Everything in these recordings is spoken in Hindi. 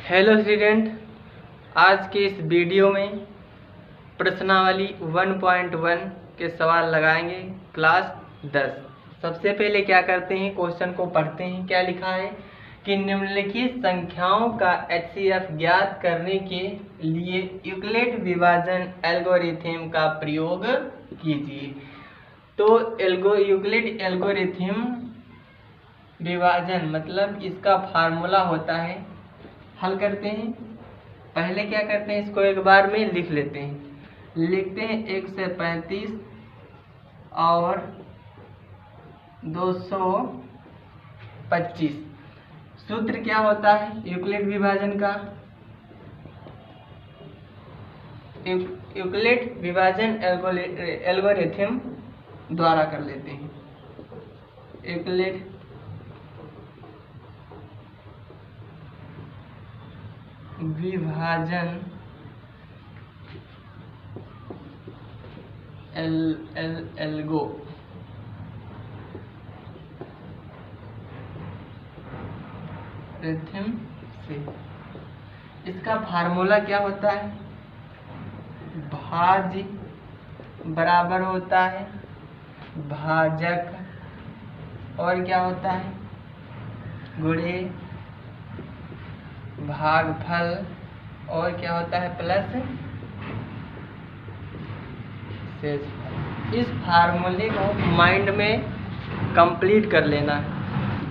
हेलो स्टूडेंट, आज के इस वीडियो में प्रश्नावली 1.1 के सवाल लगाएंगे क्लास 10। सबसे पहले क्या करते हैं, क्वेश्चन को पढ़ते हैं। क्या लिखा है कि निम्नलिखित संख्याओं का HCF ज्ञात करने के लिए यूक्लिड विभाजन एल्गोरिथम का प्रयोग कीजिए। तो यूक्लिड एल्गोरिथम विभाजन मतलब इसका फार्मूला होता है। हल करते हैं। पहले क्या करते हैं, इसको एक बार में लिख लेते हैं। लिखते हैं 1 से 35 और 225। सूत्र क्या होता है यूक्लिड विभाजन का? यूक्लिड विभाजन एल्गोरिथम द्वारा कर लेते हैं। यूक्लिड विभाजन एल्गोरिथम से इसका फार्मूला क्या होता है? भाज्य बराबर होता है भाजक, और क्या होता है गुणे भागफल, और क्या होता है प्लस शेषफल। इस फार्मूले को माइंड में कंप्लीट कर लेना है।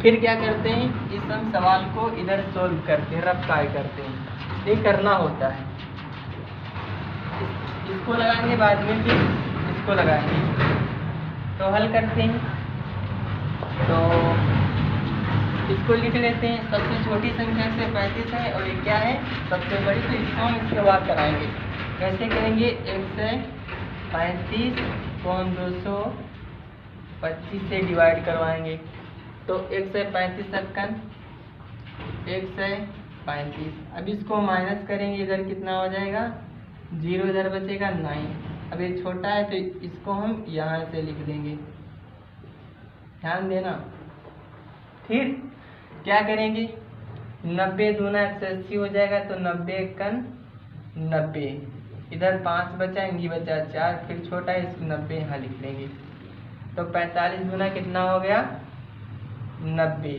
फिर क्या करते हैं, इस हम सवाल को इधर सोल्व करते हैं, रफ ट्राई करते हैं। ये करना होता है। इसको लगाएंगे बाद में, फिर इसको लगाएंगे। तो हल करते हैं। तो इसको लिख लेते हैं। सबसे छोटी संख्या से 35 है और ये क्या है सबसे बड़ी, तो इसको हम इसके बाद कराएंगे। कैसे करेंगे? 1 से 35 को हम 225 से डिवाइड करवाएंगे। तो 1 से 35 सेकंड 1 से 35। अब इसको माइनस करेंगे, इधर कितना हो जाएगा 0, इधर बचेगा 9। अब ये छोटा है तो इसको हम यहाँ से लिख देंगे, ध्यान देना। फिर क्या करेंगे, 90 दूना 180 हो जाएगा, तो 90 एकन 90। इधर 5 बचा, इनकी बचा 4, फिर छोटा है इसको 90 यहाँ लिख लेंगे। तो 45 दूना कितना हो गया 90,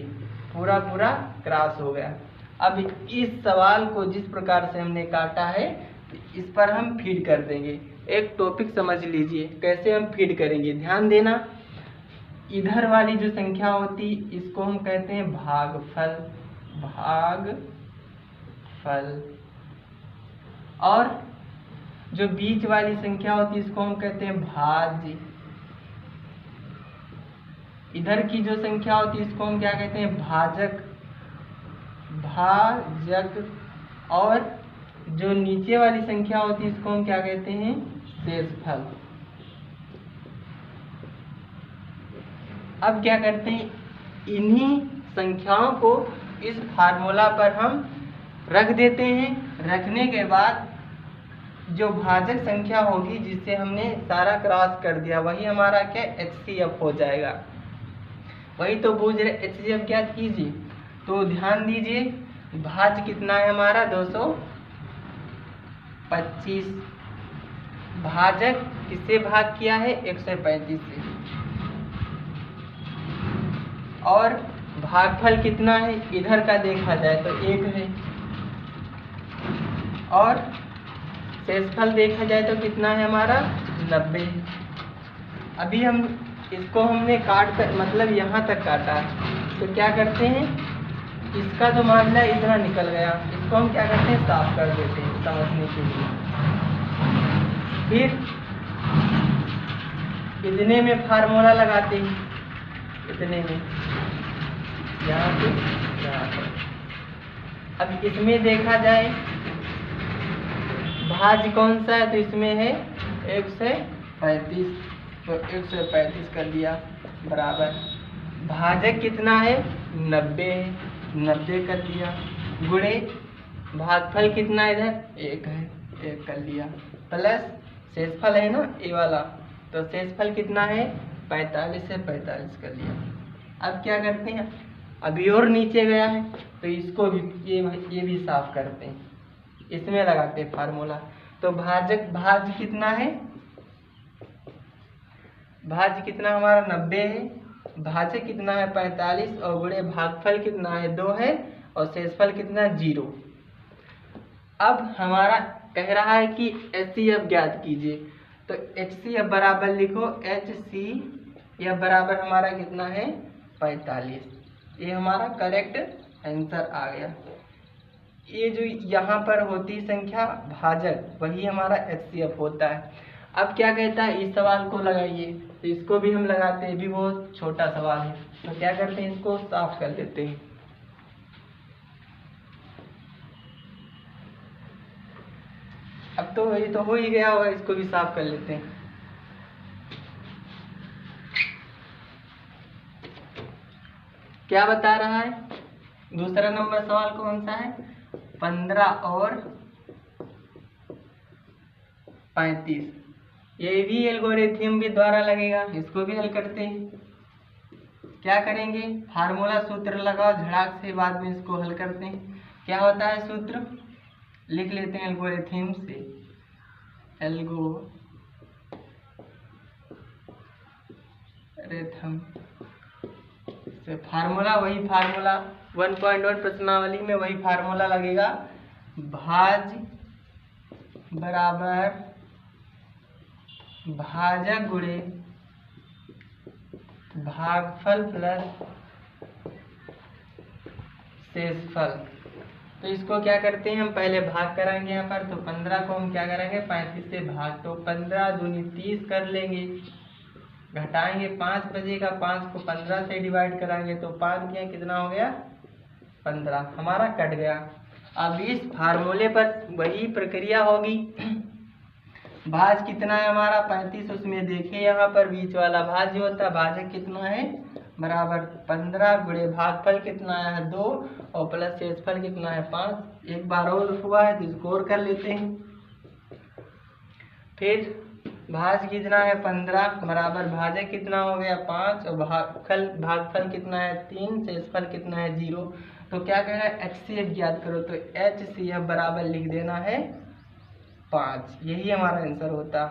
पूरा पूरा क्रॉस हो गया। अब इस सवाल को जिस प्रकार से हमने काटा है इस पर हम फीड कर देंगे। एक टॉपिक समझ लीजिए कैसे हम फीड करेंगे, ध्यान देना। इधर वाली जो संख्या होती इसको हम कहते हैं भागफल, और जो बीच वाली संख्या होती इसको हम कहते हैं भाज्य। इधर की जो संख्या होती इसको हम क्या कहते हैं भाजक, और जो नीचे वाली संख्या होती इसको हम क्या कहते हैं शेषफल। अब क्या करते हैं, इन्हीं संख्याओं को इस फार्मूला पर हम रख देते हैं। रखने के बाद जो भाजक संख्या होगी जिससे हमने सारा क्रॉस कर दिया वही हमारा क्या HCF हो जाएगा। वही तो पूछ रहे HCF क्या कीजिए। तो ध्यान दीजिए, भाज्य कितना है हमारा 225। भाजक किससे भाग किया है 135 से, और भागफल कितना है इधर का देखा जाए तो 1 है, और शेषफल देखा जाए तो कितना है हमारा 90। अभी हम इसको हमने काट कर मतलब यहाँ तक काटा है, तो क्या करते हैं इसका जो मामला इधर निकल गया, इसको हम क्या करते हैं साफ कर देते हैं समझने के लिए। फिर इतने में फार्मूला लगाते हैं, इतने में यहाँ से यहाँ पर। अब इसमें देखा जाए भाज्य कौन सा है, तो इसमें है 1 से 35, तो 1 से 35 कर दिया बराबर। भाजक कितना है 90 है, 90 कर दिया, गुणे भागफल कितना इधर 1 है, 1 कर लिया, प्लस शेषफल है ना ये वाला, तो शेषफल कितना है 45 से 45 कर लिया। अब क्या करते हैं, अभी और नीचे गया है तो तो इसको भी ये भी साफ करते हैं, इसमें लगाते हैं फार्मूला। तो भाज्य कितना है, भाज्य कितना हमारा 90 है, भाज्य कितना है 45 और गुणे भागफल कितना है 2 है और शेषफल कितना है 0। अब हमारा कह रहा है कि HCF ज्ञात कीजिए, तो HCF बराबर लिखो, HCF बराबर हमारा कितना है 45। ये हमारा करेक्ट आंसर आ गया। ये जो यहाँ पर होती संख्या भाजक वही हमारा HCF होता है। अब क्या कहता है, इस सवाल को लगाइए, तो इसको भी हम लगाते हैं, भी बहुत छोटा सवाल है। तो क्या करते हैं, इसको साफ कर देते हैं। अब तो ये तो हो ही गया होगा, इसको भी साफ कर लेते हैं। क्या बता रहा है, दूसरा नंबर सवाल कौन सा है, 15 और 35। ये भी एल्गोरिथम भी द्वारा लगेगा, इसको भी हल करते हैं। क्या करेंगे, फार्मूला सूत्र लगाओ झड़ाक से, बाद में इसको हल करते हैं। क्या होता है सूत्र, लिख लेते हैं एल्गोरिथम से, एल्गोरिथम से फार्मूला, वही फार्मूला 1.1 प्रश्नावली में वही फार्मूला लगेगा, भाज्य बराबर भाजक गुणे भागफल प्लस शेषफल। तो इसको क्या करते हैं, हम पहले भाग कराएंगे यहाँ पर। तो 15 को हम क्या करेंगे, 35 से भाग, तो 15 दूनी 30 कर लेंगे, घटाएंगे 5 बचेगा, 5 को 15 से डिवाइड कराएंगे तो 5 किया कितना हो गया 15, हमारा कट गया। अब इस फार्मूले पर वही प्रक्रिया होगी, भाज कितना है हमारा 35, उसमें देखिए यहाँ पर बीच वाला भाज्य होता है, भाजक कितना है बराबर 15 गुणे भागफल कितना है 2 और प्लस शेषफल कितना है 5। एक बार और हुआ है तो इसको और कर लेते हैं। फिर भाज कितना है 15 बराबर भाजक कितना हो गया 5 और भागफल कितना है 3, शेषफल कितना है 0। तो क्या कहना है, HCF ज्ञात करो, तो HCF बराबर लिख देना है 5। यही हमारा आंसर होता,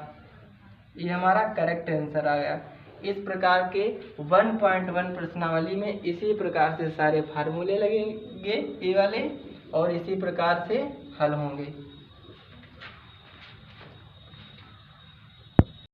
ये हमारा करेक्ट आंसर आ गया। इस प्रकार के 1.1 प्रश्नावली में इसी प्रकार से सारे फार्मूले लगेंगे ये वाले, और इसी प्रकार से हल होंगे।